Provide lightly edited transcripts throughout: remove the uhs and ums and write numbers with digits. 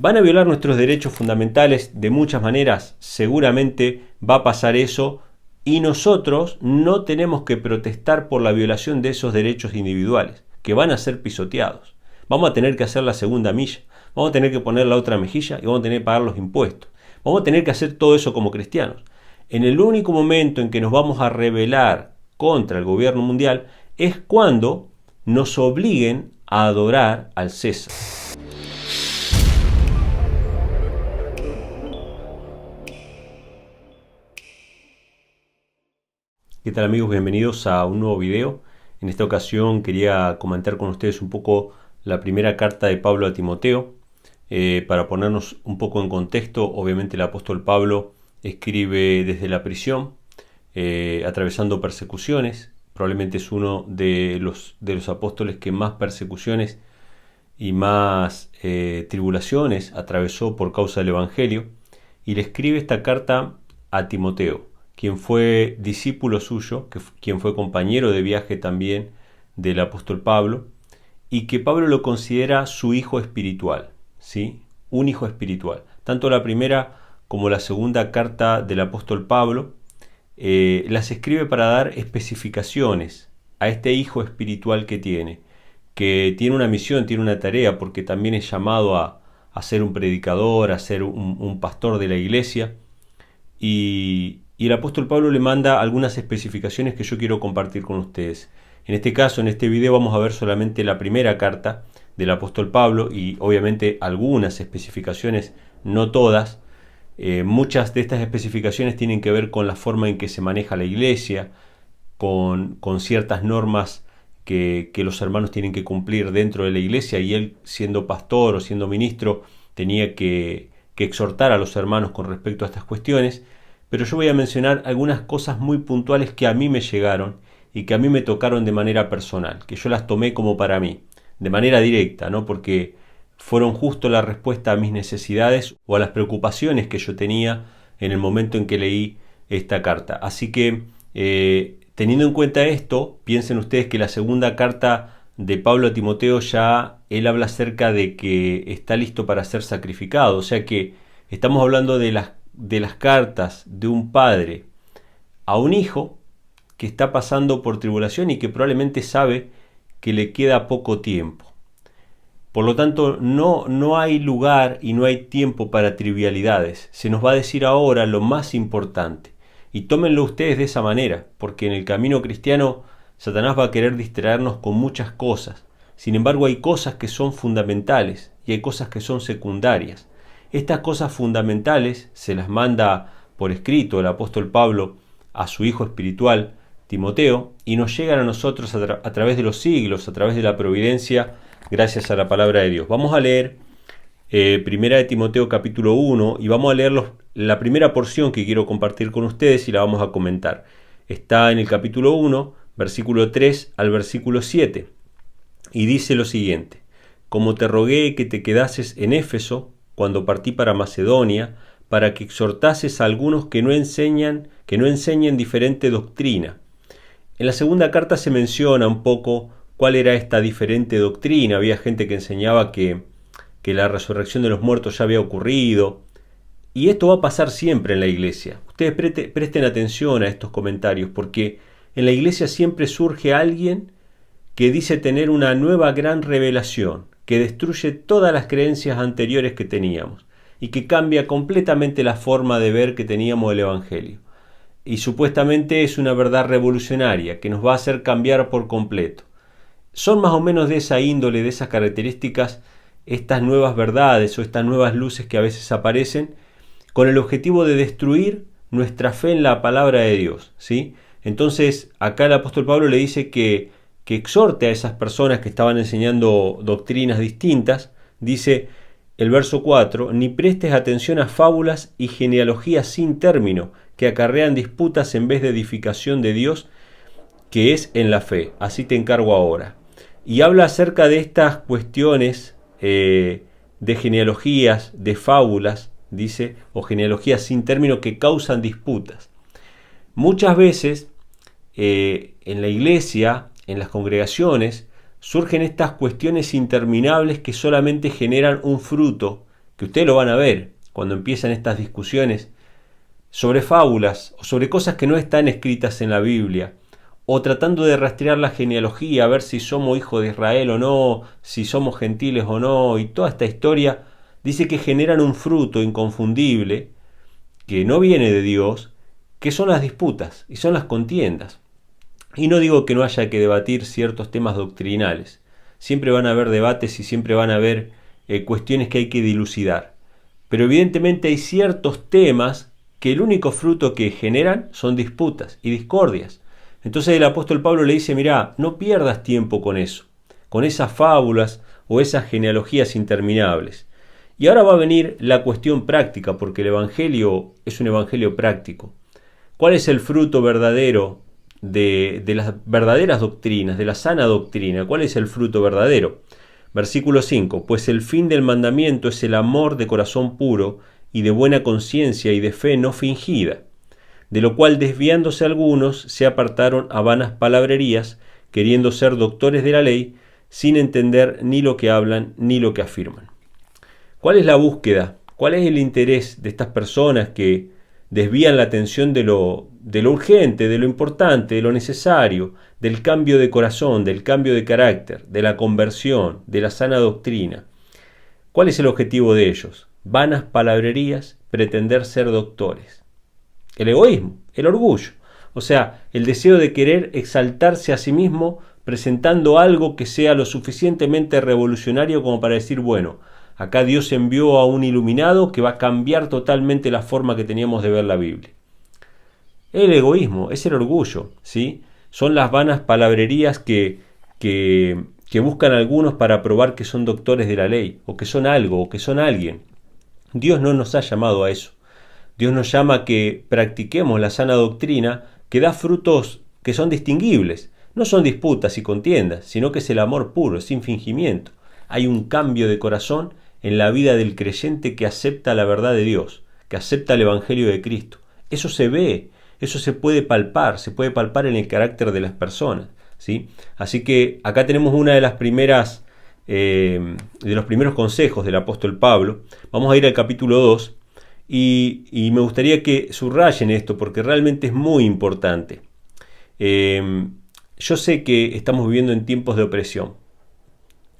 ¿Van a violar nuestros derechos fundamentales de muchas maneras? Seguramente va a pasar eso y nosotros no tenemos que protestar por la violación de esos derechos individuales, que van a ser pisoteados. Vamos a tener que hacer la segunda milla, vamos a tener que poner la otra mejilla y vamos a tener que pagar los impuestos. Vamos a tener que hacer todo eso como cristianos. En el único momento en que nos vamos a rebelar contra el gobierno mundial es cuando nos obliguen a adorar al César. ¿Qué tal amigos? Bienvenidos a un nuevo video. En esta ocasión quería comentar con ustedes un poco la primera carta de Pablo a Timoteo. Para ponernos un poco en contexto, obviamente el apóstol Pablo escribe desde la prisión, atravesando persecuciones. Probablemente es uno de los apóstoles que más persecuciones y más tribulaciones atravesó por causa del Evangelio. Y le escribe esta carta a Timoteo, quien fue discípulo suyo, quien fue compañero de viaje también del apóstol Pablo, y que Pablo lo considera su hijo espiritual, ¿sí? Un hijo espiritual. Tanto la primera como la segunda carta del apóstol Pablo las escribe para dar especificaciones a este hijo espiritual que tiene una misión, tiene una tarea, porque también es llamado a ser un predicador, a ser un pastor de la iglesia. Y el apóstol Pablo le manda algunas especificaciones que yo quiero compartir con ustedes. En este caso, en este video vamos a ver solamente la primera carta del apóstol Pablo y obviamente algunas especificaciones, no todas. Muchas de estas especificaciones tienen que ver con la forma en que se maneja la iglesia, con ciertas normas que los hermanos tienen que cumplir dentro de la iglesia, y él, siendo pastor o siendo ministro, tenía que exhortar a los hermanos con respecto a estas cuestiones. Pero yo voy a mencionar algunas cosas muy puntuales que a mí me llegaron y que a mí me tocaron de manera personal, que yo las tomé como para mí, de manera directa, ¿no? Porque fueron justo la respuesta a mis necesidades o a las preocupaciones que yo tenía en el momento en que leí esta carta. Así que, teniendo en cuenta esto, piensen ustedes que la segunda carta de Pablo a Timoteo ya él habla acerca de que está listo para ser sacrificado. O sea que estamos hablando de las cartas de un padre a un hijo que está pasando por tribulación y que probablemente sabe que le queda poco tiempo. Por lo tanto, no hay lugar y no hay tiempo para trivialidades. Se nos va a decir ahora lo más importante. Y tómenlo ustedes de esa manera, porque en el camino cristiano Satanás va a querer distraernos con muchas cosas. Sin embargo, hay cosas que son fundamentales y hay cosas que son secundarias. Estas cosas fundamentales se las manda por escrito el apóstol Pablo a su hijo espiritual, Timoteo, y nos llegan a nosotros a través de los siglos, a través de la providencia, gracias a la palabra de Dios. Vamos a leer Primera de Timoteo capítulo 1 y vamos a leer la primera porción que quiero compartir con ustedes y la vamos a comentar. Está en el capítulo 1, versículo 3 al versículo 7, y dice lo siguiente: Como te rogué que te quedases en Éfeso cuando partí para Macedonia, para que exhortases a algunos que no enseñen diferente doctrina. En la segunda carta se menciona un poco cuál era esta diferente doctrina. Había gente que enseñaba que la resurrección de los muertos ya había ocurrido. Y esto va a pasar siempre en la iglesia. Ustedes presten atención a estos comentarios, porque en la iglesia siempre surge alguien que dice tener una nueva gran revelación, que destruye todas las creencias anteriores que teníamos y que cambia completamente la forma de ver que teníamos el Evangelio. Y supuestamente es una verdad revolucionaria que nos va a hacer cambiar por completo. Son más o menos de esa índole, de esas características, estas nuevas verdades o estas nuevas luces que a veces aparecen con el objetivo de destruir nuestra fe en la palabra de Dios, ¿sí? Entonces, acá el apóstol Pablo le dice que exhorte a esas personas que estaban enseñando doctrinas distintas. Dice el verso 4, ni prestes atención a fábulas y genealogías sin término, que acarrean disputas en vez de edificación de Dios, que es en la fe. Así te encargo ahora. Y habla acerca de estas cuestiones de genealogías, de fábulas, dice, o genealogías sin término que causan disputas. Muchas veces en la iglesia, en las congregaciones, surgen estas cuestiones interminables que solamente generan un fruto, que ustedes lo van a ver cuando empiezan estas discusiones sobre fábulas o sobre cosas que no están escritas en la Biblia, o tratando de rastrear la genealogía, a ver si somos hijos de Israel o no, si somos gentiles o no, y toda esta historia dice que generan un fruto inconfundible que no viene de Dios, que son las disputas y son las contiendas. Y no digo que no haya que debatir ciertos temas doctrinales, siempre van a haber debates y siempre van a haber cuestiones que hay que dilucidar, pero evidentemente hay ciertos temas que el único fruto que generan son disputas y discordias. Entonces el apóstol Pablo le dice, mirá, no pierdas tiempo con eso, con esas fábulas o esas genealogías interminables. Y ahora va a venir la cuestión práctica, porque el evangelio es un evangelio práctico. ¿Cuál es el fruto verdadero de las verdaderas doctrinas, de la sana doctrina? ¿Cuál es el fruto verdadero? Versículo 5, pues el fin del mandamiento es el amor de corazón puro y de buena conciencia y de fe no fingida, de lo cual desviándose algunos se apartaron a vanas palabrerías, queriendo ser doctores de la ley, sin entender ni lo que hablan ni lo que afirman. ¿Cuál es la búsqueda? ¿Cuál es el interés de estas personas que desvían la atención de lo urgente, de lo importante, de lo necesario, del cambio de corazón, del cambio de carácter, de la conversión, de la sana doctrina? ¿Cuál es el objetivo de ellos? Vanas palabrerías, pretender ser doctores. El egoísmo, el orgullo, o sea, el deseo de querer exaltarse a sí mismo presentando algo que sea lo suficientemente revolucionario como para decir, bueno, acá Dios envió a un iluminado que va a cambiar totalmente la forma que teníamos de ver la Biblia. El egoísmo, es el orgullo, ¿sí? Son las vanas palabrerías que buscan algunos para probar que son doctores de la ley, o que son algo, o que son alguien. Dios no nos ha llamado a eso. Dios nos llama a que practiquemos la sana doctrina que da frutos que son distinguibles. No son disputas y contiendas, sino que es el amor puro, sin fingimiento. Hay un cambio de corazón en la vida del creyente que acepta la verdad de Dios, que acepta el Evangelio de Cristo. Eso se ve, eso se puede palpar en el carácter de las personas, ¿sí? Así que acá tenemos una de las primeras, de los primeros consejos del apóstol Pablo. Vamos a ir al capítulo 2 y me gustaría que subrayen esto porque realmente es muy importante. Yo sé que estamos viviendo en tiempos de opresión.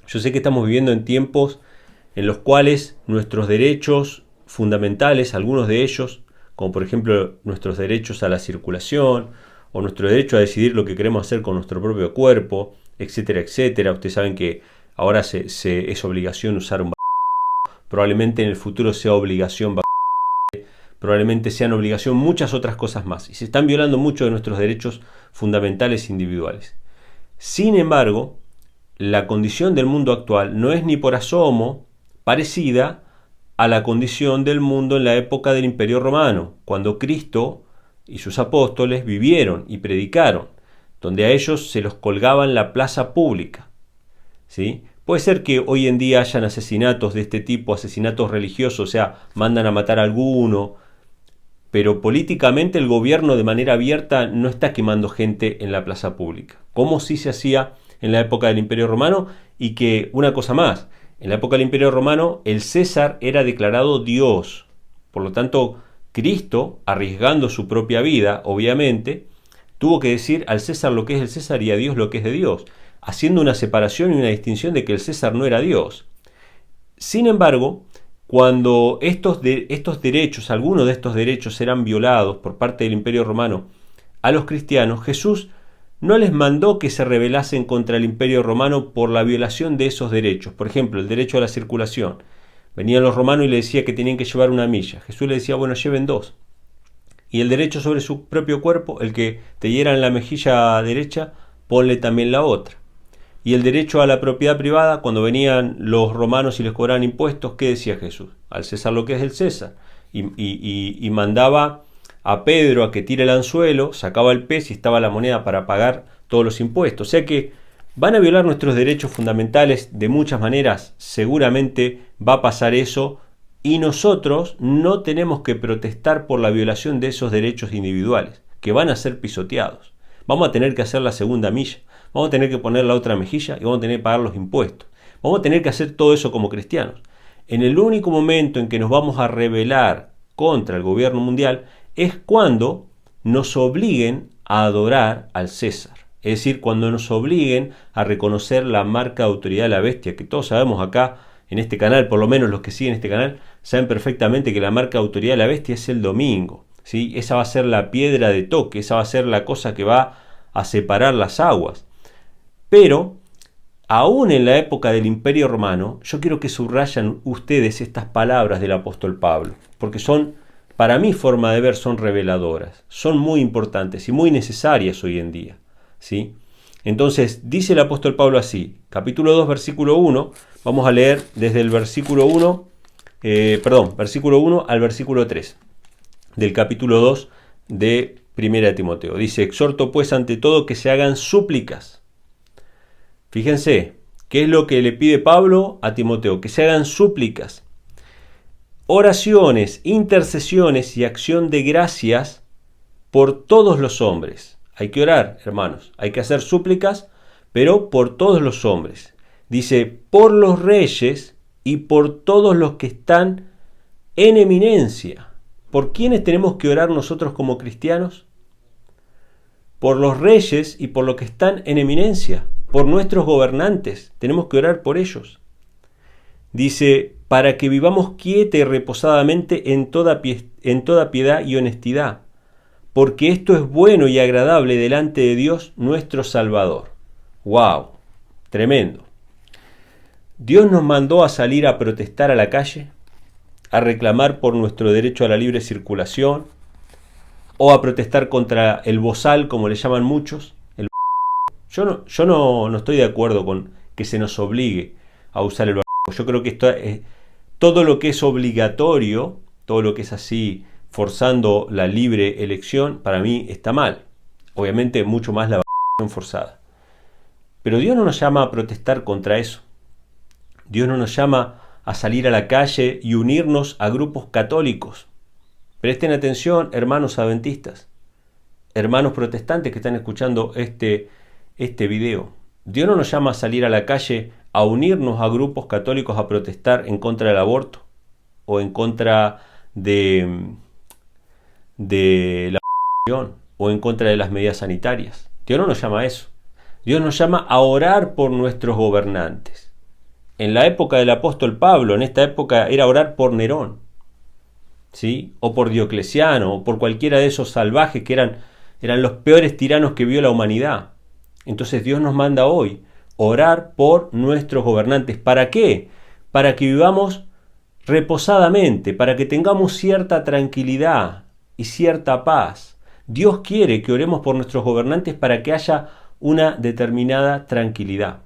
Yo sé que estamos viviendo en tiempos en los cuales nuestros derechos fundamentales, algunos de ellos, como por ejemplo nuestros derechos a la circulación, o nuestro derecho a decidir lo que queremos hacer con nuestro propio cuerpo, etcétera, etcétera. Ustedes saben que ahora es obligación usar un probablemente en el futuro sea obligación, probablemente sean obligación muchas otras cosas más. Y se están violando muchos de nuestros derechos fundamentales individuales. Sin embargo, la condición del mundo actual no es ni por asomo parecida a la condición del mundo en la época del Imperio Romano, cuando Cristo y sus apóstoles vivieron y predicaron, donde a ellos se los colgaba en la plaza pública, ¿sí? Puede ser que hoy en día hayan asesinatos de este tipo, asesinatos religiosos, o sea, mandan a matar a alguno, pero políticamente el gobierno de manera abierta no está quemando gente en la plaza pública, como sí se hacía en la época del Imperio Romano. Y que, una cosa más, en la época del Imperio Romano el César era declarado Dios, por lo tanto Cristo, arriesgando su propia vida, obviamente, tuvo que decir al César lo que es del César y a Dios lo que es de Dios, haciendo una separación y una distinción de que el César no era Dios. Sin embargo, cuando estos derechos, algunos de estos derechos eran violados por parte del Imperio Romano a los cristianos, Jesús no les mandó que se rebelasen contra el Imperio Romano por la violación de esos derechos. Por ejemplo, el derecho a la circulación. Venían los romanos y le decían que tenían que llevar una milla. Jesús le decía, bueno, lleven 2. Y el derecho sobre su propio cuerpo, el que te hiera en la mejilla derecha, ponle también la otra. Y el derecho a la propiedad privada, cuando venían los romanos y les cobraban impuestos, ¿qué decía Jesús? Al César lo que es del César. Y mandaba a Pedro a que tire el anzuelo, sacaba el pez y estaba la moneda para pagar todos los impuestos. O sea que van a violar nuestros derechos fundamentales de muchas maneras, seguramente va a pasar eso, y nosotros no tenemos que protestar por la violación de esos derechos individuales, que van a ser pisoteados. Vamos a tener que hacer la segunda milla, vamos a tener que poner la otra mejilla y vamos a tener que pagar los impuestos. Vamos a tener que hacer todo eso como cristianos. en el único momento en que nos vamos a rebelar contra el gobierno mundial es cuando nos obliguen a adorar al César. Es decir, cuando nos obliguen a reconocer la marca de autoridad de la bestia, que todos sabemos acá en este canal, por lo menos los que siguen este canal, saben perfectamente que la marca de autoridad de la bestia es el domingo, ¿sí? Esa va a ser la piedra de toque, esa va a ser la cosa que va a separar las aguas. Pero, aún en la época del Imperio Romano, yo quiero que subrayan ustedes estas palabras del apóstol Pablo, porque son, para mi forma de ver, son reveladoras, son muy importantes y muy necesarias hoy en día, ¿sí? Entonces, dice el apóstol Pablo así, capítulo 2, versículo 1, vamos a leer desde el versículo 1, versículo 1 al versículo 3, del capítulo 2 de 1 Timoteo. Dice, exhorto pues ante todo que se hagan súplicas. Fíjense, ¿qué es lo que le pide Pablo a Timoteo? Que se hagan súplicas, oraciones, intercesiones y acción de gracias por todos los hombres. Hay que orar, hermanos, hay que hacer súplicas, pero por todos los hombres. Dice, por los reyes y por todos los que están en eminencia. ¿Por quiénes tenemos que orar nosotros como cristianos? Por los reyes y por los que están en eminencia, por nuestros gobernantes, tenemos que orar por ellos. Dice, para que vivamos quieta y reposadamente en toda piedad y honestidad, porque esto es bueno y agradable delante de Dios nuestro Salvador. ¡Wow! Tremendo. Dios nos mandó a salir a protestar a la calle, a reclamar por nuestro derecho a la libre circulación, o a protestar contra el bozal, como le llaman muchos. Yo no estoy de acuerdo con que se nos obligue a usar el barbijo. Yo creo que todo lo que es obligatorio, todo lo que es así, forzando la libre elección, para mí está mal. Obviamente mucho más la vacunación forzada. Pero Dios no nos llama a protestar contra eso. Dios no nos llama a salir a la calle y unirnos a grupos católicos. Presten atención, hermanos adventistas, hermanos protestantes que están escuchando este video. Dios no nos llama a salir a la calle a unirnos a grupos católicos a protestar en contra del aborto o en contra de la aborción o en contra de las medidas sanitarias. Dios no nos llama a eso. Dios nos llama a orar por nuestros gobernantes. En la época del apóstol Pablo, en esta época era orar por Nerón, ¿sí? O por Diocleciano, o por cualquiera de esos salvajes que eran los peores tiranos que vio la humanidad. Entonces Dios nos manda hoy orar por nuestros gobernantes. ¿Para qué? Para que vivamos reposadamente, para que tengamos cierta tranquilidad y cierta paz. Dios quiere que oremos por nuestros gobernantes para que haya una determinada tranquilidad.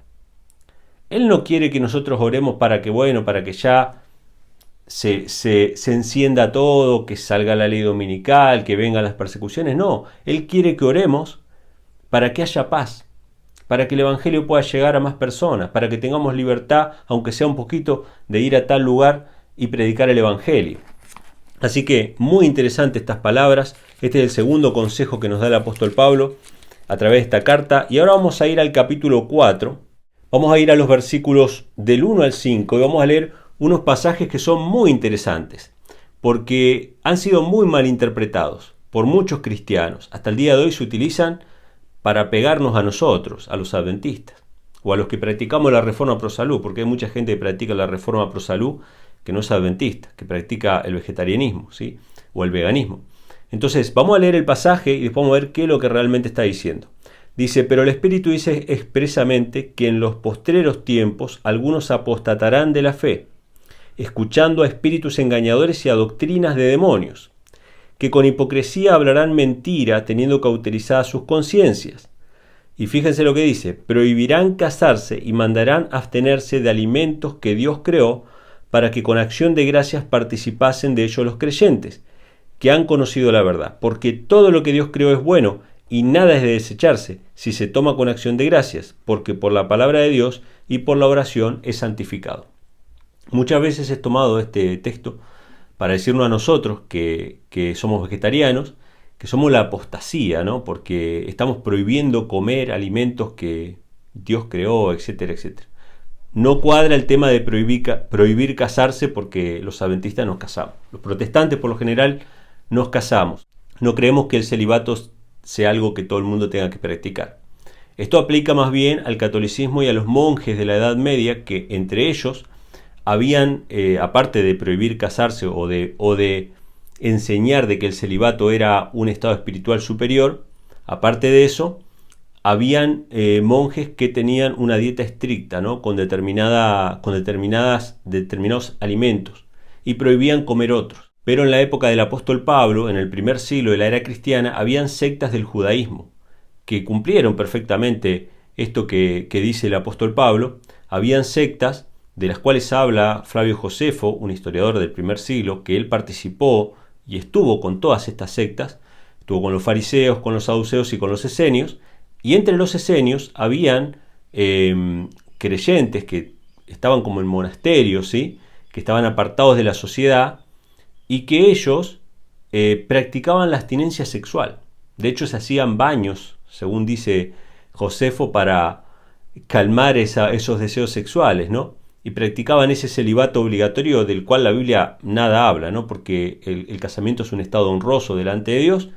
Él no quiere que nosotros oremos para que ya se encienda todo, que salga la ley dominical, que vengan las persecuciones. No, Él quiere que oremos para que haya paz, para que el Evangelio pueda llegar a más personas, para que tengamos libertad, aunque sea un poquito, de ir a tal lugar y predicar el Evangelio. Así que muy interesantes estas palabras. Este es el segundo consejo que nos da el apóstol Pablo a través de esta carta. Y ahora vamos a ir al capítulo 4. Vamos a ir a los versículos del 1 al 5 y vamos a leer unos pasajes que son muy interesantes, porque han sido muy mal interpretados por muchos cristianos. Hasta el día de hoy se utilizan para pegarnos a nosotros, a los adventistas, o a los que practicamos la reforma pro salud, porque hay mucha gente que practica la reforma pro salud que no es adventista, que practica el vegetarianismo, ¿sí? O el veganismo. Entonces, vamos a leer el pasaje y después vamos a ver qué es lo que realmente está diciendo. Dice, pero el Espíritu dice expresamente que en los postreros tiempos algunos apostatarán de la fe, escuchando a espíritus engañadores y a doctrinas de demonios, que con hipocresía hablarán mentira, teniendo cauterizadas sus conciencias. Y fíjense lo que dice, prohibirán casarse y mandarán abstenerse de alimentos que Dios creó, para que con acción de gracias participasen de ellos los creyentes, que han conocido la verdad, porque todo lo que Dios creó es bueno, y nada es de desecharse, si se toma con acción de gracias, porque por la palabra de Dios y por la oración es santificado. Muchas veces he tomado este texto para decirnos a nosotros que somos vegetarianos, que somos la apostasía, ¿no? Porque estamos prohibiendo comer alimentos que Dios creó, etcétera, etcétera. no cuadra el tema de prohibir casarse, porque los adventistas nos casamos. Los protestantes por lo general nos casamos. No creemos que el celibato sea algo que todo el mundo tenga que practicar. Esto aplica más bien al catolicismo y a los monjes de la Edad Media, que entre ellos habían, aparte de prohibir casarse o de enseñar de que el celibato era un estado espiritual superior, aparte de eso, habían monjes que tenían una dieta estricta, ¿no? con determinados alimentos, y prohibían comer otros. Pero en la época del apóstol Pablo, en el primer siglo de la era cristiana, habían sectas del judaísmo que cumplieron perfectamente esto que dice el apóstol Pablo. Habían sectas de las cuales habla Flavio Josefo, un historiador del primer siglo, que él participó y estuvo con todas estas sectas. Estuvo con los fariseos, con los saduceos y con los esenios. Y entre los esenios habían creyentes que estaban como en monasterios, ¿sí? Que estaban apartados de la sociedad, y que ellos practicaban la abstinencia sexual. De hecho, se hacían baños, según dice Josefo, para calmar esos deseos sexuales, ¿no? Y practicaban ese celibato obligatorio del cual la Biblia nada habla, ¿no? Porque el casamiento es un estado honroso delante de Dios,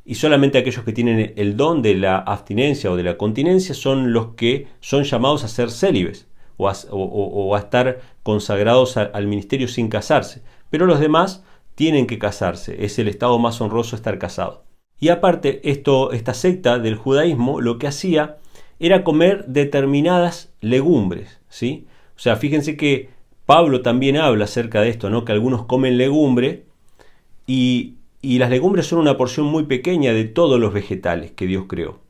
y solamente aquellos que tienen el don de la abstinencia o de la continencia son los que son llamados a ser célibes o a estar consagrados al ministerio sin casarse. Pero los demás tienen que casarse, es el estado más honroso estar casado. Y aparte, esta secta del judaísmo lo que hacía era comer determinadas legumbres, ¿sí? O sea, fíjense que Pablo también habla acerca de esto, ¿no? Que algunos comen legumbre, y las legumbres son una porción muy pequeña de todos los vegetales que Dios creó.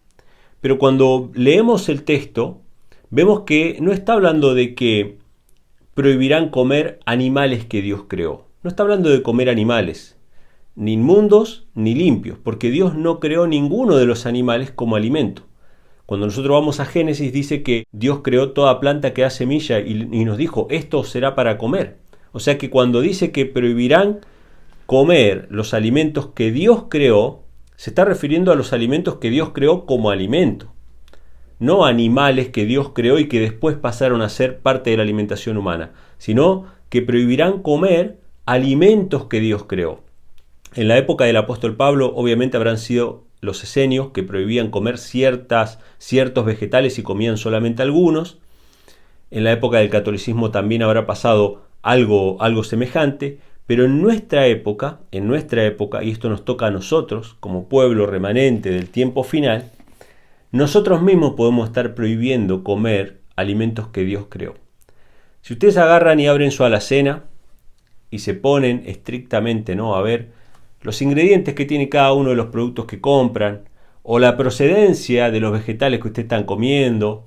Pero cuando leemos el texto, vemos que no está hablando de que prohibirán comer animales que Dios creó. No está hablando de comer animales, ni inmundos ni limpios, porque Dios no creó ninguno de los animales como alimento. Cuando nosotros vamos a Génesis, dice que Dios creó toda planta que da semilla y nos dijo, esto será para comer. O sea que cuando dice que prohibirán comer los alimentos que Dios creó, se está refiriendo a los alimentos que Dios creó como alimento, no animales que Dios creó y que después pasaron a ser parte de la alimentación humana, sino que prohibirán comer alimentos que Dios creó. En la época del apóstol Pablo, obviamente habrán sido los esenios, que prohibían comer ciertos vegetales y comían solamente algunos. En la época del catolicismo también habrá pasado algo semejante, pero en nuestra época, y esto nos toca a nosotros, como pueblo remanente del tiempo final, nosotros mismos podemos estar prohibiendo comer alimentos que Dios creó. Si ustedes agarran y abren su alacena y se ponen estrictamente, ¿no?, a ver los ingredientes que tiene cada uno de los productos que compran, o la procedencia de los vegetales que ustedes están comiendo,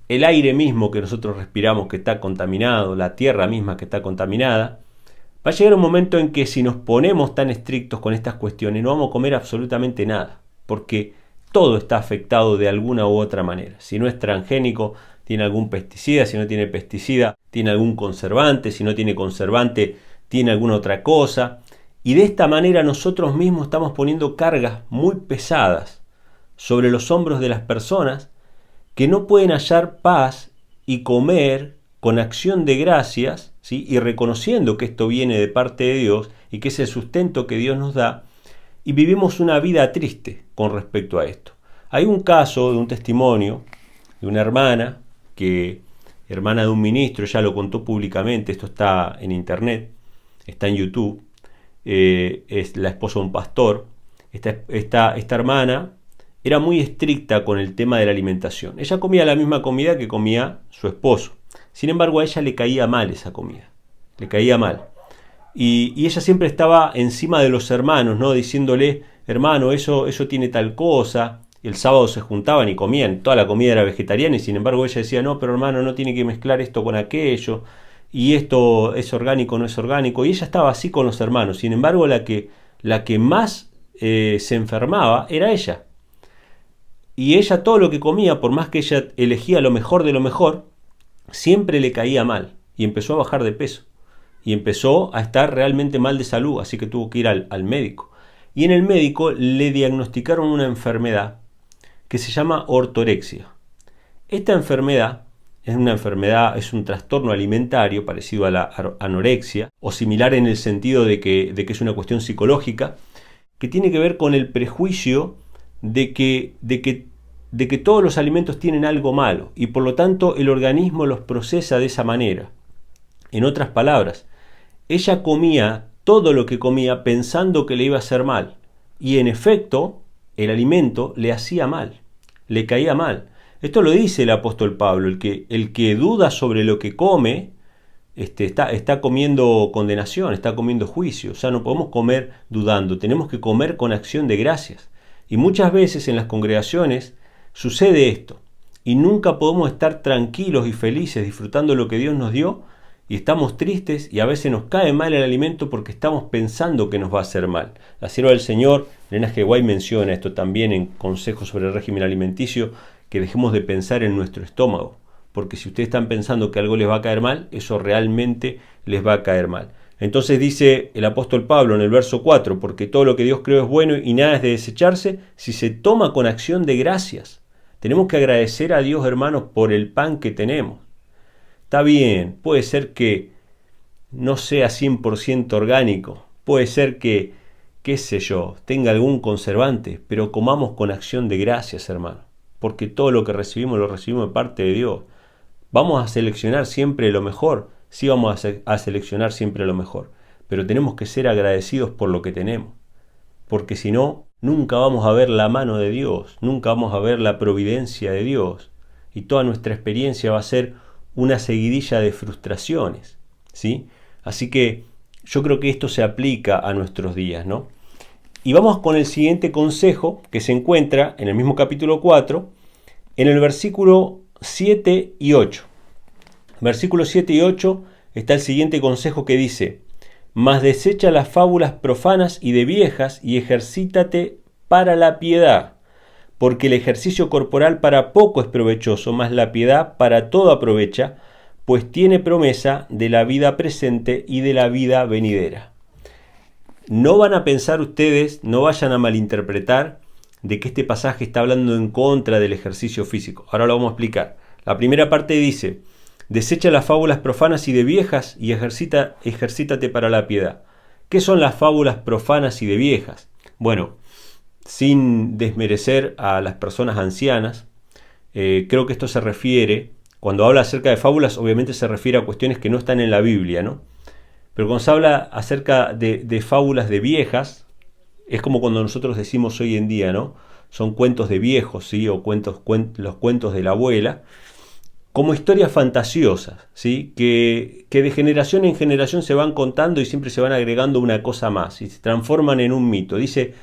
el aire mismo que nosotros respiramos que está contaminado, la tierra misma que está contaminada, va a llegar un momento en que si nos ponemos tan estrictos con estas cuestiones no vamos a comer absolutamente nada, porque todo está afectado de alguna u otra manera. Si no es transgénico, tiene algún pesticida; si no tiene pesticida, tiene algún conservante; si no tiene conservante, tiene alguna otra cosa. Y de esta manera nosotros mismos estamos poniendo cargas muy pesadas sobre los hombros de las personas que no pueden hallar paz y comer con acción de gracias, ¿sí?, y reconociendo que esto viene de parte de Dios y que es el sustento que Dios nos da, y vivimos una vida triste con respecto a esto. Hay un caso de un testimonio de una hermana, hermana de un ministro, ella lo contó públicamente, esto está en internet, está en YouTube, es la esposa de un pastor. Esta hermana era muy estricta con el tema de la alimentación. Ella comía la misma comida que comía su esposo. Sin embargo, a ella le caía mal esa comida. Le caía mal. Y ella siempre estaba encima de los hermanos, ¿no?, diciéndole, hermano, eso tiene tal cosa. El sábado se juntaban y comían, toda la comida era vegetariana, y sin embargo ella decía, no, pero hermano, no tiene que mezclar esto con aquello, y esto es orgánico, no es orgánico. Y ella estaba así con los hermanos. Sin embargo, la que más se enfermaba era ella. Y ella, todo lo que comía, por más que ella elegía lo mejor de lo mejor, siempre le caía mal, y empezó a bajar de peso, y empezó a estar realmente mal de salud, así que tuvo que ir al médico. Y en el médico le diagnosticaron una enfermedad que se llama ortorexia. Esta enfermedad es una enfermedad, es un trastorno alimentario parecido a la anorexia, o similar en el sentido de que es una cuestión psicológica, que tiene que ver con el prejuicio de que todos los alimentos tienen algo malo, y por lo tanto el organismo los procesa de esa manera. En otras palabras, ella comía todo lo que comía pensando que le iba a hacer mal, y en efecto el alimento le hacía mal, le caía mal. Esto lo dice el apóstol Pablo: el que duda sobre lo que come está comiendo condenación, está comiendo juicio. O sea, no podemos comer dudando, tenemos que comer con acción de gracias. Y muchas veces en las congregaciones sucede esto, y nunca podemos estar tranquilos y felices disfrutando lo que Dios nos dio, y estamos tristes, y a veces nos cae mal el alimento porque estamos pensando que nos va a hacer mal. La sierva del Señor, Elena G. White, menciona esto también en Consejos sobre el Régimen Alimenticio, que dejemos de pensar en nuestro estómago, porque si ustedes están pensando que algo les va a caer mal, eso realmente les va a caer mal. Entonces dice el apóstol Pablo en el verso 4, porque todo lo que Dios creó es bueno y nada es de desecharse si se toma con acción de gracias. Tenemos que agradecer a Dios, hermanos, por el pan que tenemos. Está bien, puede ser que no sea 100% orgánico, puede ser que, qué sé yo, tenga algún conservante, pero comamos con acción de gracias, hermano, porque todo lo que recibimos lo recibimos de parte de Dios. ¿Vamos a seleccionar siempre lo mejor? Sí, vamos a seleccionar siempre lo mejor, pero tenemos que ser agradecidos por lo que tenemos, porque si no, nunca vamos a ver la mano de Dios, nunca vamos a ver la providencia de Dios, y toda nuestra experiencia va a ser una seguidilla de frustraciones, ¿sí? Así que yo creo que esto se aplica a nuestros días, ¿no? Y vamos con el siguiente consejo, que se encuentra en el mismo capítulo 4, en el versículo 7 y 8. Versículos 7 y 8 está el siguiente consejo que dice: mas desecha las fábulas profanas y de viejas, y ejercítate para la piedad, porque el ejercicio corporal para poco es provechoso, mas la piedad para todo aprovecha, pues tiene promesa de la vida presente y de la vida venidera. No van a pensar ustedes, no vayan a malinterpretar de que este pasaje está hablando en contra del ejercicio físico. Ahora lo vamos a explicar. La primera parte dice: desecha las fábulas profanas y de viejas, y ejercítate para la piedad. ¿Qué son las fábulas profanas y de viejas? Bueno, sin desmerecer a las personas ancianas, creo que esto se refiere, cuando habla acerca de fábulas, obviamente se refiere a cuestiones que no están en la Biblia, ¿no? Pero cuando se habla acerca de fábulas de viejas, es como cuando nosotros decimos hoy en día, ¿no? Son cuentos de viejos, ¿sí? O los cuentos de la abuela, como historias fantasiosas, ¿sí? Que de generación en generación se van contando y siempre se van agregando una cosa más y se transforman en un mito. Dice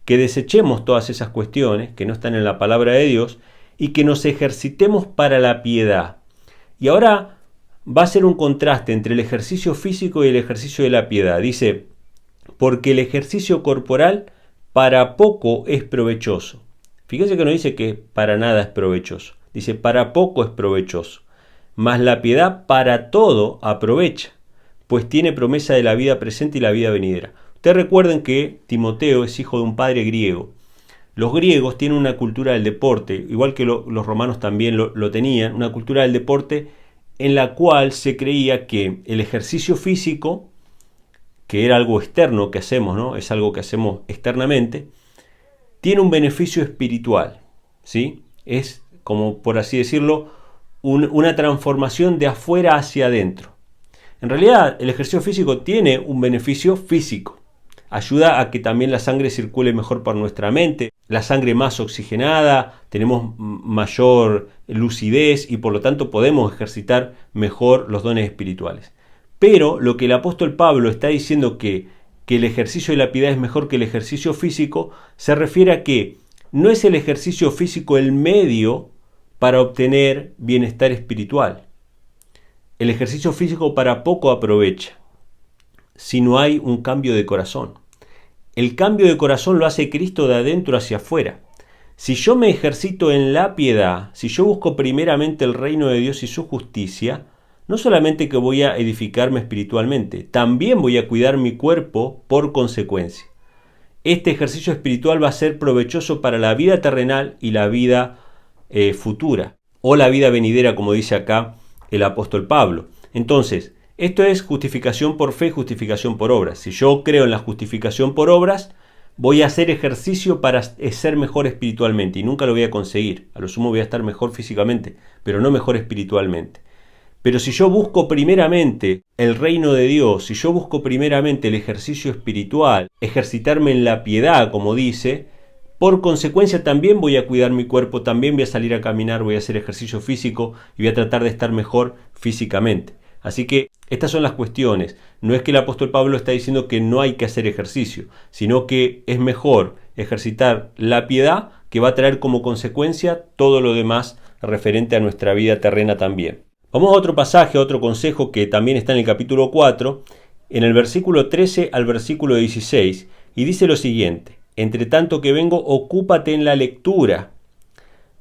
que desechemos todas esas cuestiones que no están en la palabra de Dios y que nos ejercitemos para la piedad. Y ahora va a ser un contraste entre el ejercicio físico y el ejercicio de la piedad. Dice: porque el ejercicio corporal para poco es provechoso. Fíjense que no dice que para nada es provechoso. Dice para poco es provechoso. Mas la piedad para todo aprovecha, pues tiene promesa de la vida presente y la vida venidera. Ustedes recuerden que Timoteo es hijo de un padre griego. Los griegos tienen una cultura del deporte, igual que los romanos también lo tenían, una cultura del deporte en la cual se creía que el ejercicio físico, que era algo externo que hacemos, ¿no? Es algo que hacemos externamente, tiene un beneficio espiritual, ¿sí? Es, como por así decirlo, una transformación de afuera hacia adentro. En realidad, el ejercicio físico tiene un beneficio físico. Ayuda a que también la sangre circule mejor por nuestra mente, la sangre más oxigenada, tenemos mayor lucidez y por lo tanto podemos ejercitar mejor los dones espirituales. Pero lo que el apóstol Pablo está diciendo que el ejercicio de la piedad es mejor que el ejercicio físico, se refiere a que no es el ejercicio físico el medio para obtener bienestar espiritual. El ejercicio físico para poco aprovecha si no hay un cambio de corazón. El cambio de corazón lo hace Cristo de adentro hacia afuera. Si yo me ejercito en la piedad, si yo busco primeramente el reino de Dios y su justicia, no solamente que voy a edificarme espiritualmente, también voy a cuidar mi cuerpo por consecuencia. Este ejercicio espiritual va a ser provechoso para la vida terrenal y la vida futura. o la vida venidera, como dice acá el apóstol Pablo. Entonces, esto es justificación por fe, justificación por obras. Si yo creo en la justificación por obras, voy a hacer ejercicio para ser mejor espiritualmente y nunca lo voy a conseguir. A lo sumo voy a estar mejor físicamente, pero no mejor espiritualmente. Pero si yo busco primeramente el reino de Dios, si yo busco primeramente el ejercicio espiritual, ejercitarme en la piedad, como dice, por consecuencia también voy a cuidar mi cuerpo, también voy a salir a caminar, voy a hacer ejercicio físico y voy a tratar de estar mejor físicamente. Así que estas son las cuestiones. No es que el apóstol Pablo está diciendo que no hay que hacer ejercicio, sino que es mejor ejercitar la piedad, que va a traer como consecuencia todo lo demás referente a nuestra vida terrena también. Vamos a otro pasaje, a otro consejo que también está en el capítulo 4, en el versículo 13 al versículo 16, y dice lo siguiente: entre tanto que vengo, ocúpate en la lectura,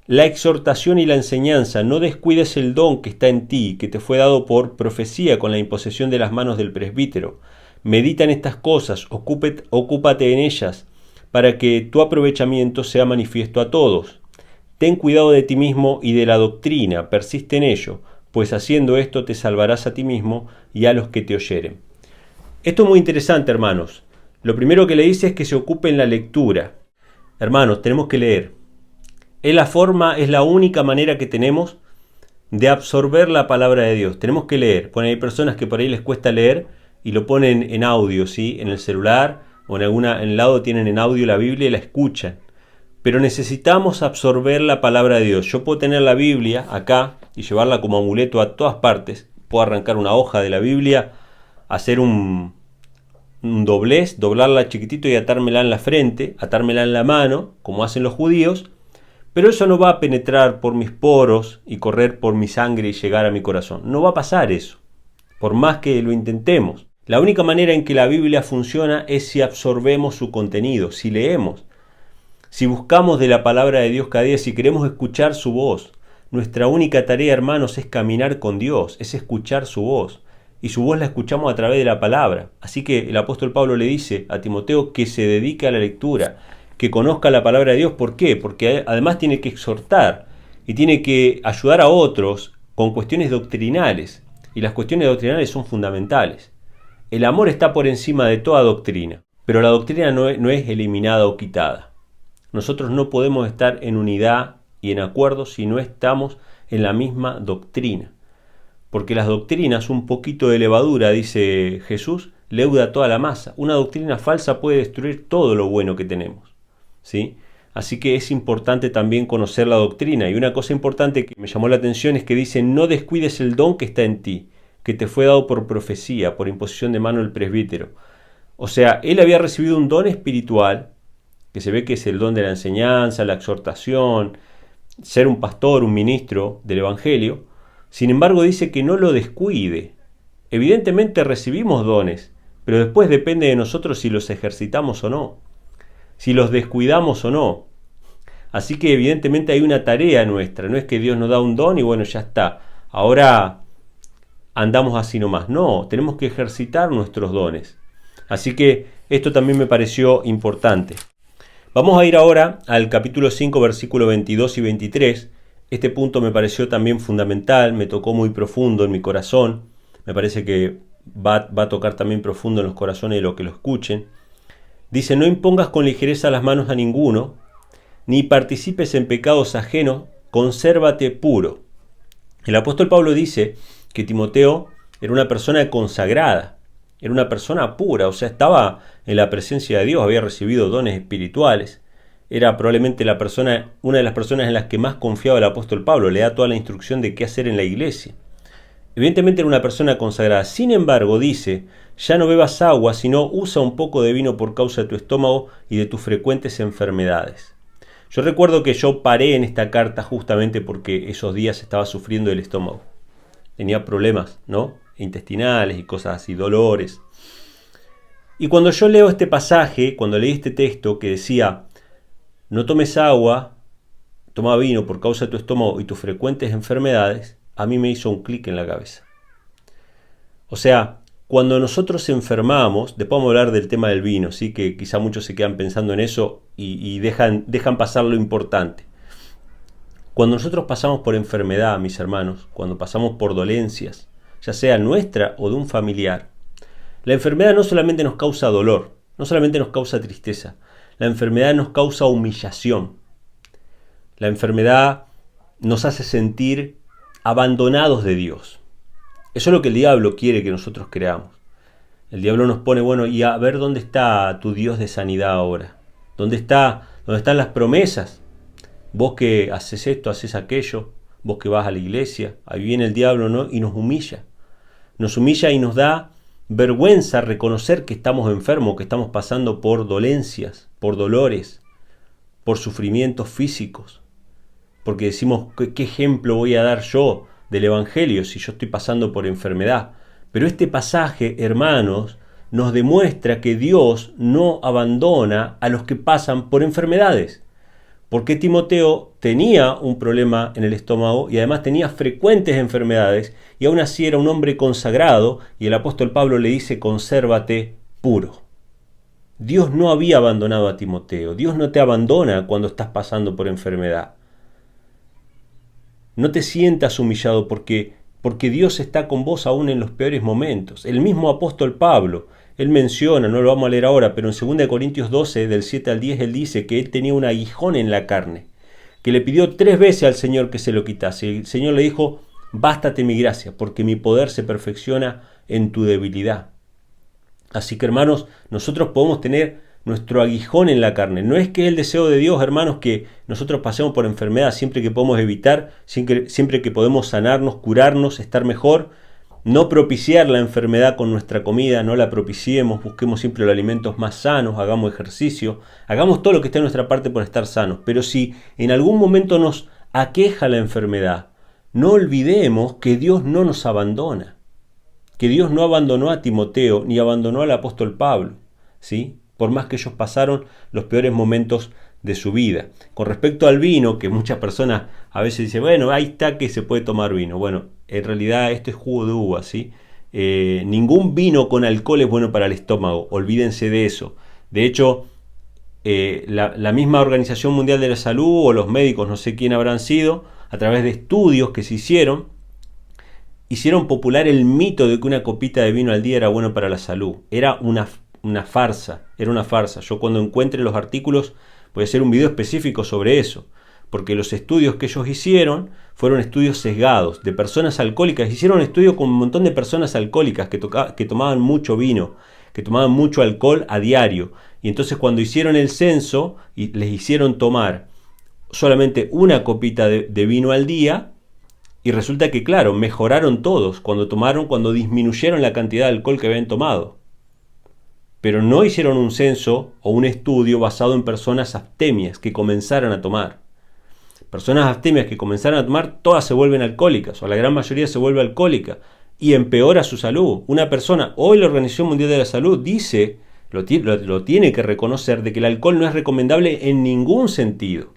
la exhortación y la enseñanza, no descuides el don que está en ti, que te fue dado por profecía con la imposición de las manos del presbítero. Medita en estas cosas, ocúpate en ellas, para que tu aprovechamiento sea manifiesto a todos. Ten cuidado de ti mismo y de la doctrina, persiste en ello, pues haciendo esto te salvarás a ti mismo y a los que te oyeren. Esto es muy interesante, hermanos. Lo primero que le dice es que se ocupe en la lectura. Hermanos, tenemos que leer. Es la única manera que tenemos de absorber la palabra de Dios. Tenemos que leer. Bueno, hay personas que por ahí les cuesta leer y lo ponen en audio, ¿sí? En el celular o en el lado tienen en audio la Biblia y la escuchan. Pero necesitamos absorber la palabra de Dios. Yo puedo tener la Biblia acá y llevarla como amuleto a todas partes. Puedo arrancar una hoja de la Biblia, hacer un doblez, doblarla chiquitito y atármela en la frente, atármela en la mano, como hacen los judíos, pero eso no va a penetrar por mis poros y correr por mi sangre y llegar a mi corazón. No va a pasar eso, por más que lo intentemos. La única manera en que la Biblia funciona es si absorbemos su contenido, si leemos, si buscamos de la palabra de Dios cada día, si queremos escuchar su voz. Nuestra única tarea, hermanos, es caminar con Dios, es escuchar su voz. Y su voz la escuchamos a través de la palabra. Así que el apóstol Pablo le dice a Timoteo que se dedique a la lectura, que conozca la palabra de Dios. ¿Por qué? Porque además tiene que exhortar y tiene que ayudar a otros con cuestiones doctrinales. Y las cuestiones doctrinales son fundamentales. El amor está por encima de toda doctrina, pero la doctrina no es eliminada o quitada. Nosotros no podemos estar en unidad y en acuerdo si no estamos en la misma doctrina. Porque las doctrinas, un poquito de levadura, dice Jesús, leuda toda la masa. Una doctrina falsa puede destruir todo lo bueno que tenemos, ¿sí? Así que es importante también conocer la doctrina. Y una cosa importante que me llamó la atención es que dice: no descuides el don que está en ti, que te fue dado por profecía, por imposición de mano del presbítero. O sea, él había recibido un don espiritual, que se ve que es el don de la enseñanza, la exhortación, ser un pastor, un ministro del evangelio. Sin embargo, dice que no lo descuide. Evidentemente recibimos dones, pero después depende de nosotros si los ejercitamos o no, si los descuidamos o no. Así que evidentemente hay una tarea nuestra, no es que Dios nos da un don y bueno, ya está, ahora andamos así nomás. No, tenemos que ejercitar nuestros dones. Así que esto también me pareció importante. Vamos a ir ahora al capítulo 5, versículos 22 y 23. Este punto me pareció también fundamental, me tocó muy profundo en mi corazón. Me parece que va a tocar también profundo en los corazones de los que lo escuchen. Dice: no impongas con ligereza las manos a ninguno, ni participes en pecados ajenos, consérvate puro. El apóstol Pablo dice que Timoteo era una persona consagrada, era una persona pura, o sea, estaba en la presencia de Dios, había recibido dones espirituales. Era probablemente una de las personas en las que más confiaba el apóstol Pablo, le da toda la instrucción de qué hacer en la iglesia. Evidentemente era una persona consagrada. Sin embargo, dice: ya no bebas agua, sino usa un poco de vino por causa de tu estómago y de tus frecuentes enfermedades. Yo recuerdo que yo paré en esta carta justamente porque esos días estaba sufriendo del estómago. Tenía problemas, ¿no?, intestinales y cosas así, dolores. Y cuando yo leo este pasaje, cuando leí este texto que decía: no tomes agua, toma vino por causa de tu estómago y tus frecuentes enfermedades, a mí me hizo un clic en la cabeza. O sea, cuando nosotros enfermamos, después vamos a hablar del tema del vino, ¿sí?, que quizá muchos se quedan pensando en eso y dejan pasar lo importante. Cuando nosotros pasamos por enfermedad, mis hermanos, cuando pasamos por dolencias, ya sea nuestra o de un familiar, la enfermedad no solamente nos causa dolor, no solamente nos causa tristeza, la enfermedad nos causa humillación. La enfermedad nos hace sentir abandonados de Dios. Eso es lo que el diablo quiere que nosotros creamos. El diablo nos pone, bueno, y a ver dónde está tu Dios de sanidad ahora. ¿Dónde están las promesas? Vos que haces esto, haces aquello, vos que vas a la iglesia. Ahí viene el diablo, ¿no? Y nos humilla. Nos humilla y nos da vergüenza reconocer que estamos enfermos, que estamos pasando por dolencias, por dolores, por sufrimientos físicos. Porque decimos, ¿qué ejemplo voy a dar yo del Evangelio si yo estoy pasando por enfermedad? Pero este pasaje, hermanos, nos demuestra que Dios no abandona a los que pasan por enfermedades. Porque Timoteo tenía un problema en el estómago y además tenía frecuentes enfermedades y aún así era un hombre consagrado y el apóstol Pablo le dice, consérvate puro. Dios no había abandonado a Timoteo. Dios no te abandona cuando estás pasando por enfermedad. No te sientas humillado porque Dios está con vos aún en los peores momentos. El mismo apóstol Pablo, él menciona, no lo vamos a leer ahora, pero en 2 Corintios 12, del 7 al 10, él dice que él tenía un aguijón en la carne, que le pidió 3 veces al Señor que se lo quitase. Y el Señor le dijo, bástate mi gracia, porque mi poder se perfecciona en tu debilidad. Así que, hermanos, nosotros podemos tener nuestro aguijón en la carne. No es que es el deseo de Dios, hermanos, que nosotros pasemos por enfermedad siempre que podemos evitar, siempre que podemos sanarnos, curarnos, estar mejor. No propiciar la enfermedad con nuestra comida, no la propiciemos, busquemos siempre los alimentos más sanos, hagamos ejercicio, hagamos todo lo que esté en nuestra parte por estar sanos. Pero si en algún momento nos aqueja la enfermedad, no olvidemos que Dios no nos abandona, que Dios no abandonó a Timoteo ni abandonó al apóstol Pablo, ¿sí? Por más que ellos pasaron los peores momentos de su vida. Con respecto al vino, que muchas personas a veces dicen, bueno, ahí está que se puede tomar vino. Bueno, en realidad esto es jugo de uva, ¿sí? Ningún vino con alcohol es bueno para el estómago, olvídense de eso. De hecho, la misma Organización Mundial de la Salud o los médicos, no sé quién habrán sido, a través de estudios que se hicieron popular el mito de que una copita de vino al día era bueno para la salud. Era una farsa, era una farsa. Yo cuando encuentre los artículos voy a hacer un video específico sobre eso, porque los estudios que ellos hicieron fueron estudios sesgados de personas alcohólicas. Hicieron un estudio con un montón de personas alcohólicas que tomaban mucho vino, que tomaban mucho alcohol a diario. Y entonces cuando hicieron el censo y les hicieron tomar solamente una copita de vino al día, y resulta que, claro, mejoraron todos cuando disminuyeron la cantidad de alcohol que habían tomado. Pero no hicieron un censo o un estudio basado en personas abstemias que comenzaron a tomar. Personas abstemias que comenzaron a tomar, todas se vuelven alcohólicas, o la gran mayoría se vuelve alcohólica, y empeora su salud. Una persona, hoy la Organización Mundial de la Salud dice, lo tiene que reconocer, de que el alcohol no es recomendable en ningún sentido.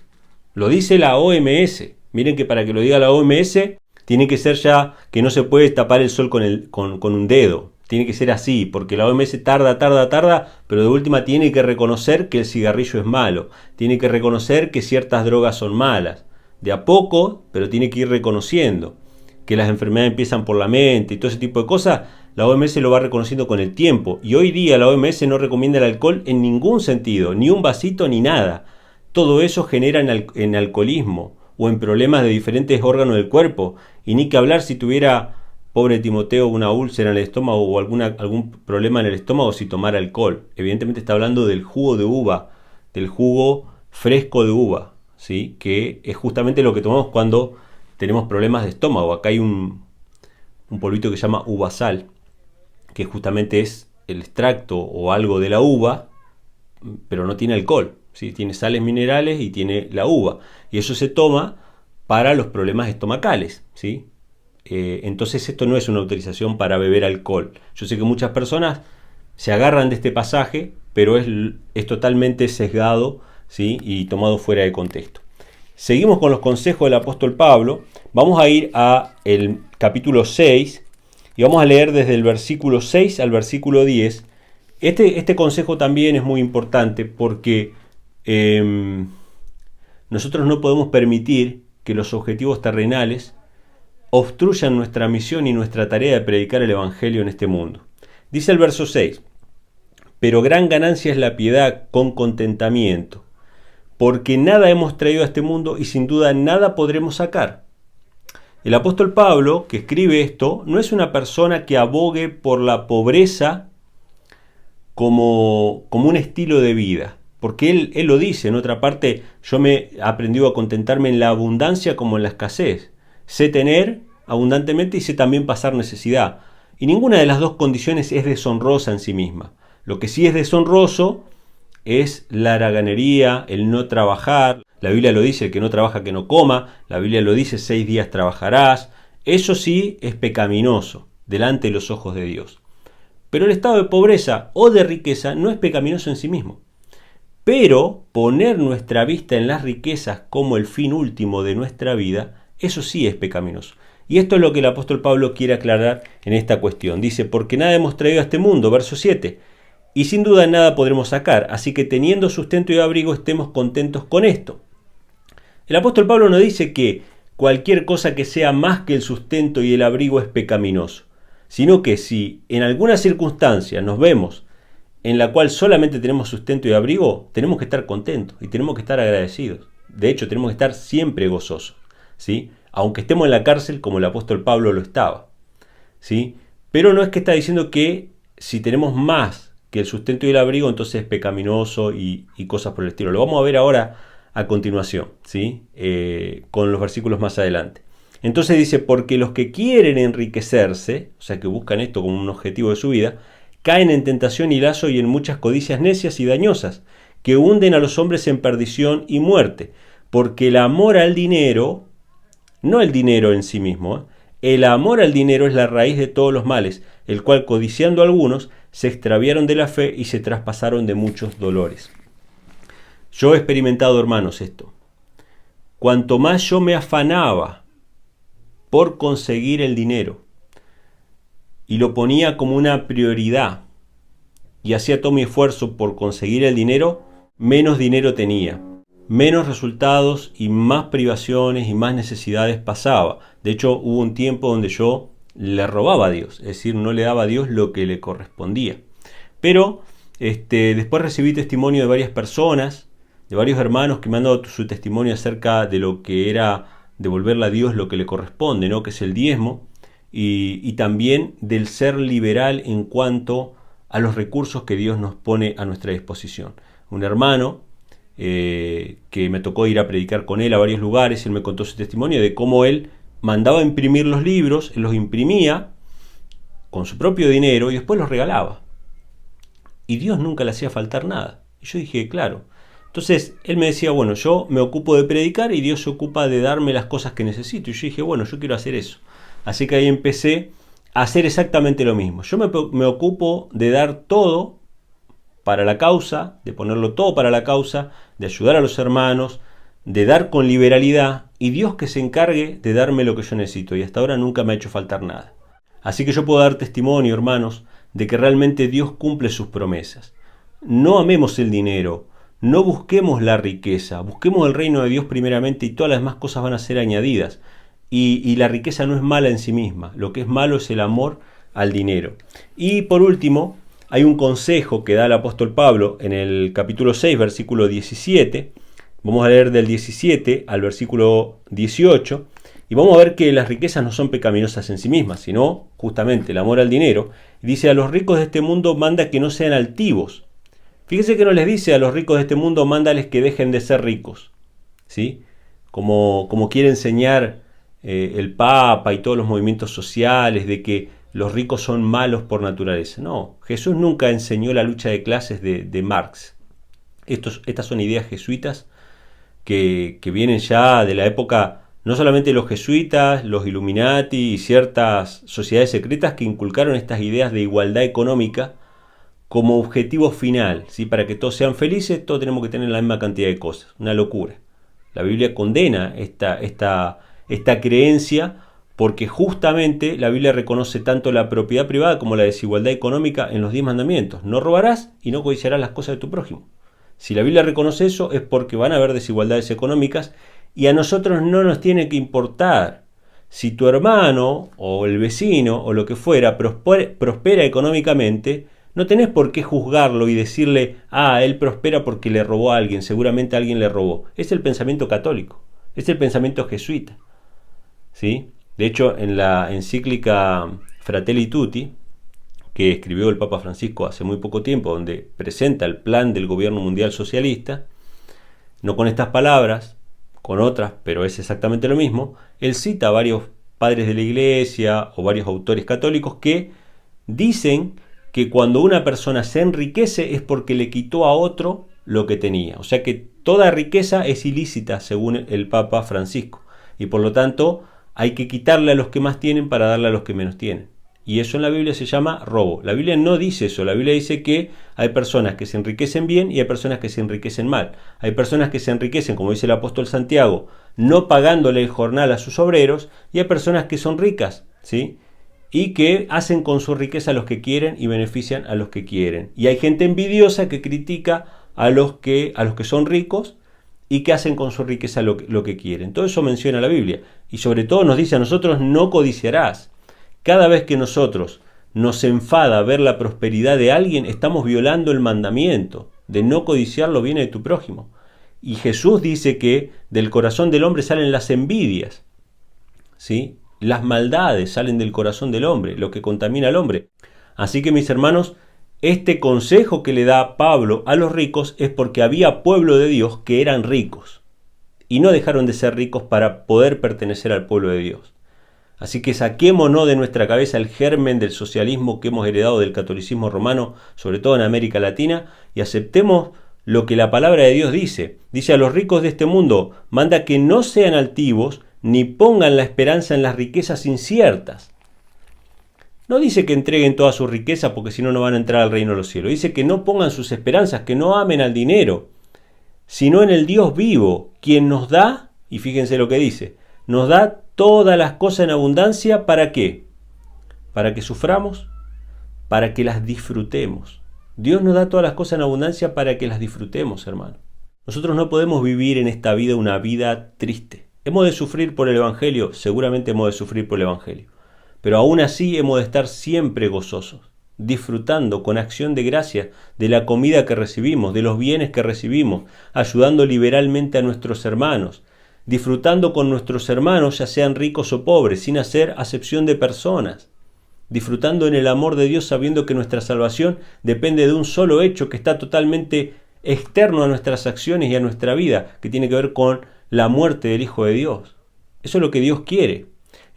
Lo dice la OMS. Miren que para que lo diga la OMS, tiene que ser ya que no se puede tapar el sol con un dedo. Tiene que ser así, porque la OMS tarda, pero de última tiene que reconocer que el cigarrillo es malo. Tiene que reconocer que ciertas drogas son malas. De a poco, pero tiene que ir reconociendo que las enfermedades empiezan por la mente y todo ese tipo de cosas. La OMS lo va reconociendo con el tiempo. Y hoy día la OMS no recomienda el alcohol en ningún sentido, ni un vasito ni nada. Todo eso genera en alcoholismo o en problemas de diferentes órganos del cuerpo. Y ni que hablar si tuviera, pobre Timoteo, una úlcera en el estómago o algún problema en el estómago si tomara alcohol. Evidentemente está hablando del jugo de uva, del jugo fresco de uva, ¿sí? Que es justamente lo que tomamos cuando tenemos problemas de estómago. Acá hay un polvito que se llama uvasal, que justamente es el extracto o algo de la uva, pero no tiene alcohol, ¿sí? Tiene sales minerales y tiene la uva. Y eso se toma para los problemas estomacales, ¿sí? Entonces esto no es una autorización para beber alcohol. Yo sé que muchas personas se agarran de este pasaje, pero es totalmente sesgado, ¿sí? Y tomado fuera de contexto. Seguimos con los consejos del apóstol Pablo. Vamos a ir a el capítulo 6 y vamos a leer desde el versículo 6 al versículo 10. Este consejo también es muy importante porque nosotros no podemos permitir que los objetivos terrenales obstruyan nuestra misión y nuestra tarea de predicar el Evangelio en este mundo. Dice el verso 6, pero gran ganancia es la piedad con contentamiento, porque nada hemos traído a este mundo y sin duda nada podremos sacar. El apóstol Pablo, que escribe esto, no es una persona que abogue por la pobreza como un estilo de vida, porque él lo dice en otra parte, yo me he aprendido a contentarme en la abundancia como en la escasez. Sé tener abundantemente y sé también pasar necesidad. Y ninguna de las dos condiciones es deshonrosa en sí misma. Lo que sí es deshonroso es la haraganería, el no trabajar. La Biblia lo dice, el que no trabaja que no coma. La Biblia lo dice, 6 días trabajarás. Eso sí es pecaminoso delante de los ojos de Dios. Pero el estado de pobreza o de riqueza no es pecaminoso en sí mismo. Pero poner nuestra vista en las riquezas como el fin último de nuestra vida, eso sí es pecaminoso. Y esto es lo que el apóstol Pablo quiere aclarar en esta cuestión. Dice, porque nada hemos traído a este mundo, verso 7, y sin duda nada podremos sacar, así que teniendo sustento y abrigo estemos contentos con esto. El apóstol Pablo no dice que cualquier cosa que sea más que el sustento y el abrigo es pecaminoso, sino que si en alguna circunstancia nos vemos en la cual solamente tenemos sustento y abrigo, tenemos que estar contentos y tenemos que estar agradecidos. De hecho, tenemos que estar siempre gozosos, ¿sí? Aunque estemos en la cárcel como el apóstol Pablo lo estaba, ¿sí? Pero no es que está diciendo que si tenemos más que el sustento y el abrigo, entonces es pecaminoso y cosas por el estilo. Lo vamos a ver ahora a continuación, ¿sí? Con los versículos más adelante. Entonces dice, porque los que quieren enriquecerse, o sea que buscan esto como un objetivo de su vida, caen en tentación y lazo y en muchas codicias necias y dañosas, que hunden a los hombres en perdición y muerte, porque el amor al dinero, no el dinero en sí mismo, el amor al dinero es la raíz de todos los males, el cual codiciando algunos se extraviaron de la fe y se traspasaron de muchos dolores. Yo he experimentado, hermanos, esto. Cuanto más yo me afanaba por conseguir el dinero y lo ponía como una prioridad y hacía todo mi esfuerzo por conseguir el dinero, menos dinero tenía, menos resultados y más privaciones y más necesidades pasaba. De hecho, hubo un tiempo donde yo le robaba a Dios, es decir, no le daba a Dios lo que le correspondía. Pero después recibí testimonio de varias personas, de varios hermanos que me han dado su testimonio acerca de lo que era devolverle a Dios lo que le corresponde, ¿no? Que es el diezmo, y también del ser liberal en cuanto a los recursos que Dios nos pone a nuestra disposición. Un hermano que me tocó ir a predicar con él a varios lugares, él me contó su testimonio de cómo él mandaba imprimir los libros, él los imprimía con su propio dinero y después los regalaba. Y Dios nunca le hacía faltar nada. Y yo dije, claro. Entonces él me decía, bueno, yo me ocupo de predicar y Dios se ocupa de darme las cosas que necesito. Y yo dije, bueno, yo quiero hacer eso. Así que ahí empecé a hacer exactamente lo mismo. Yo me ocupo de dar todo para la causa, de ponerlo todo para la causa, de ayudar a los hermanos, de dar con liberalidad, y Dios que se encargue de darme lo que yo necesito. Y hasta ahora nunca me ha hecho faltar nada. Así que yo puedo dar testimonio, hermanos, de que realmente Dios cumple sus promesas. No amemos el dinero, no busquemos la riqueza, busquemos el reino de Dios primeramente y todas las demás cosas van a ser añadidas. Y la riqueza no es mala en sí misma, lo que es malo es el amor al dinero. Y por último, hay un consejo que da el apóstol Pablo en el capítulo 6, versículo 17. Vamos a leer del 17 al versículo 18 y vamos a ver que las riquezas no son pecaminosas en sí mismas, sino justamente el amor al dinero. Dice, a los ricos de este mundo manda que no sean altivos. Fíjense que no les dice a los ricos de este mundo, mándales que dejen de ser ricos, ¿sí? Como quiere enseñar el Papa y todos los movimientos sociales de que los ricos son malos por naturaleza. No, Jesús nunca enseñó la lucha de clases de Marx. Estas son ideas jesuitas que vienen ya de la época, no solamente de los jesuitas, los Illuminati y ciertas sociedades secretas que inculcaron estas ideas de igualdad económica como objetivo final, ¿sí? Para que todos sean felices, todos tenemos que tener la misma cantidad de cosas. Una locura. La Biblia condena esta creencia porque justamente la Biblia reconoce tanto la propiedad privada como la desigualdad económica en los 10 mandamientos. No robarás y no codiciarás las cosas de tu prójimo. Si la Biblia reconoce eso es porque van a haber desigualdades económicas y a nosotros no nos tiene que importar. Si tu hermano o el vecino o lo que fuera prospera económicamente, no tenés por qué juzgarlo y decirle, él prospera porque le robó a alguien, seguramente alguien le robó. Es el pensamiento católico, es el pensamiento jesuita, ¿sí? De hecho, en la encíclica Fratelli Tutti, que escribió el Papa Francisco hace muy poco tiempo, donde presenta el plan del gobierno mundial socialista, no con estas palabras, con otras, pero es exactamente lo mismo, él cita a varios padres de la Iglesia o varios autores católicos que dicen que cuando una persona se enriquece es porque le quitó a otro lo que tenía. O sea que toda riqueza es ilícita según el Papa Francisco. Y por lo tanto hay que quitarle a los que más tienen para darle a los que menos tienen. Y eso en la Biblia se llama robo. La Biblia no dice eso. La Biblia dice que hay personas que se enriquecen bien y hay personas que se enriquecen mal. Hay personas que se enriquecen, como dice el apóstol Santiago, no pagándole el jornal a sus obreros, y hay personas que son ricas, ¿sí?, y que hacen con su riqueza los que quieren y benefician a los que quieren. Y hay gente envidiosa que critica a los que son ricos y que hacen con su riqueza lo que quieren. Todo eso menciona la Biblia. Y sobre todo nos dice a nosotros, no codiciarás. Cada vez que nosotros nos enfada ver la prosperidad de alguien, estamos violando el mandamiento de no codiciar lo bien de tu prójimo. Y Jesús dice que del corazón del hombre salen las envidias, ¿sí?, las maldades salen del corazón del hombre, lo que contamina al hombre. Así que, mis hermanos, este consejo que le da Pablo a los ricos es porque había pueblo de Dios que eran ricos y no dejaron de ser ricos para poder pertenecer al pueblo de Dios. Así que saquémonos de nuestra cabeza el germen del socialismo que hemos heredado del catolicismo romano, sobre todo en América Latina, y aceptemos lo que la palabra de Dios dice. Dice a los ricos de este mundo, manda que no sean altivos, ni pongan la esperanza en las riquezas inciertas. No dice que entreguen toda su riqueza porque si no, no van a entrar al reino de los cielos. Dice que no pongan sus esperanzas, que no amen al dinero, sino en el Dios vivo, quien nos da, y fíjense lo que dice, nos da todas las cosas en abundancia. ¿Para qué? Para que suframos, para que las disfrutemos. Dios nos da todas las cosas en abundancia para que las disfrutemos, hermano. Nosotros no podemos vivir en esta vida una vida triste. ¿Hemos de sufrir por el Evangelio? Seguramente hemos de sufrir por el Evangelio. Pero aún así hemos de estar siempre gozosos, disfrutando con acción de gracia de la comida que recibimos, de los bienes que recibimos, ayudando liberalmente a nuestros hermanos, disfrutando con nuestros hermanos, ya sean ricos o pobres, sin hacer acepción de personas, disfrutando en el amor de Dios sabiendo que nuestra salvación depende de un solo hecho que está totalmente externo a nuestras acciones y a nuestra vida, que tiene que ver con la muerte del Hijo de Dios. Eso es lo que Dios quiere.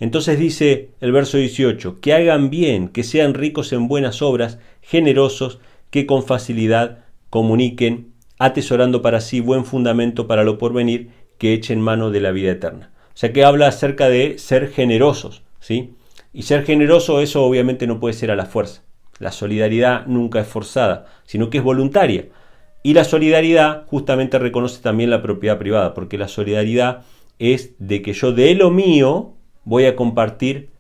Entonces dice el verso 18, que hagan bien, que sean ricos en buenas obras, generosos, que con facilidad comuniquen, atesorando para sí buen fundamento para lo porvenir, que echen mano de la vida eterna. O sea que habla acerca de ser generosos, ¿sí? Y ser generoso, eso obviamente no puede ser a la fuerza. La solidaridad nunca es forzada, sino que es voluntaria. Y la solidaridad justamente reconoce también la propiedad privada, porque la solidaridad es de que yo de lo mío voy a compartir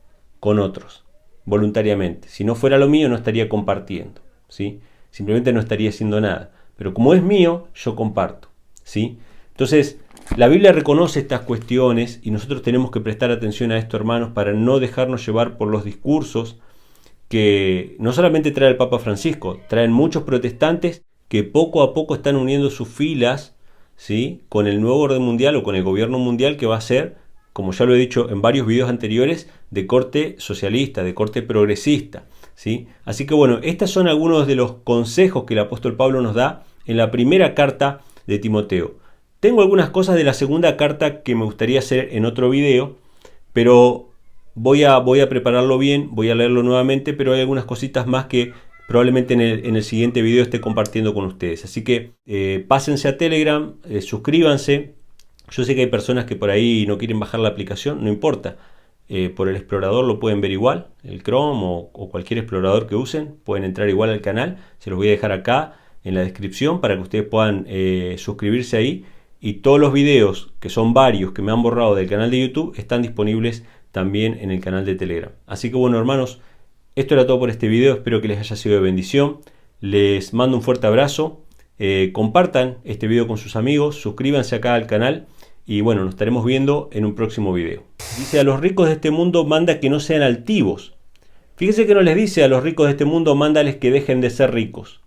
con otros, voluntariamente. Si no fuera lo mío, no estaría compartiendo, ¿sí? Simplemente no estaría haciendo nada. Pero como es mío, yo comparto, ¿sí? Entonces, la Biblia reconoce estas cuestiones y nosotros tenemos que prestar atención a esto, hermanos, para no dejarnos llevar por los discursos que no solamente trae el Papa Francisco, traen muchos protestantes que poco a poco están uniendo sus filas, ¿sí?, con el nuevo orden mundial o con el gobierno mundial que va a ser, como ya lo he dicho en varios videos anteriores, de corte socialista, de corte progresista, ¿sí? Así que bueno, estos son algunos de los consejos que el apóstol Pablo nos da en la primera carta de Timoteo. Tengo algunas cosas de la segunda carta que me gustaría hacer en otro video, pero voy a prepararlo bien, voy a leerlo nuevamente, pero hay algunas cositas más que probablemente en el siguiente video esté compartiendo con ustedes. Así que pásense a Telegram, suscríbanse. Yo sé que hay personas que por ahí no quieren bajar la aplicación, no importa. Por el explorador lo pueden ver igual, el Chrome o cualquier explorador que usen, pueden entrar igual al canal. Se los voy a dejar acá en la descripción para que ustedes puedan suscribirse ahí. Y todos los videos, que son varios, que me han borrado del canal de YouTube, están disponibles también en el canal de Telegram. Así que bueno, hermanos, esto era todo por este video. Espero que les haya sido de bendición. Les mando un fuerte abrazo. Compartan este video con sus amigos. Suscríbanse acá al canal. y bueno, nos estaremos viendo en un próximo video. Dice: a los ricos de este mundo manda que no sean altivos. Fíjese que no les dice a los ricos de este mundo mándales que dejen de ser ricos,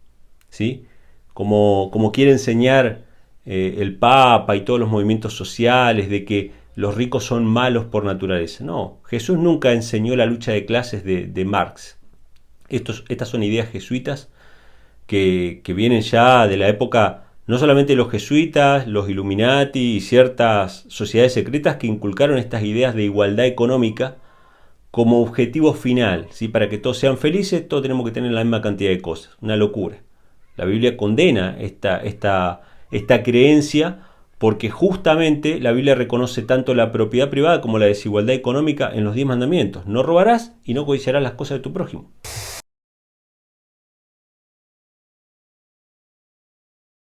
¿sí? Como quiere enseñar el Papa y todos los movimientos sociales de que los ricos son malos por naturaleza. No, Jesús nunca enseñó la lucha de clases de Marx. Estas son ideas jesuitas que vienen ya de la época, no solamente los jesuitas, los Illuminati y ciertas sociedades secretas que inculcaron estas ideas de igualdad económica como objetivo final, ¿sí? Para que todos sean felices, todos tenemos que tener la misma cantidad de cosas. Una locura. La Biblia condena esta creencia porque justamente la Biblia reconoce tanto la propiedad privada como la desigualdad económica en los 10 mandamientos. No robarás y no codiciarás las cosas de tu prójimo.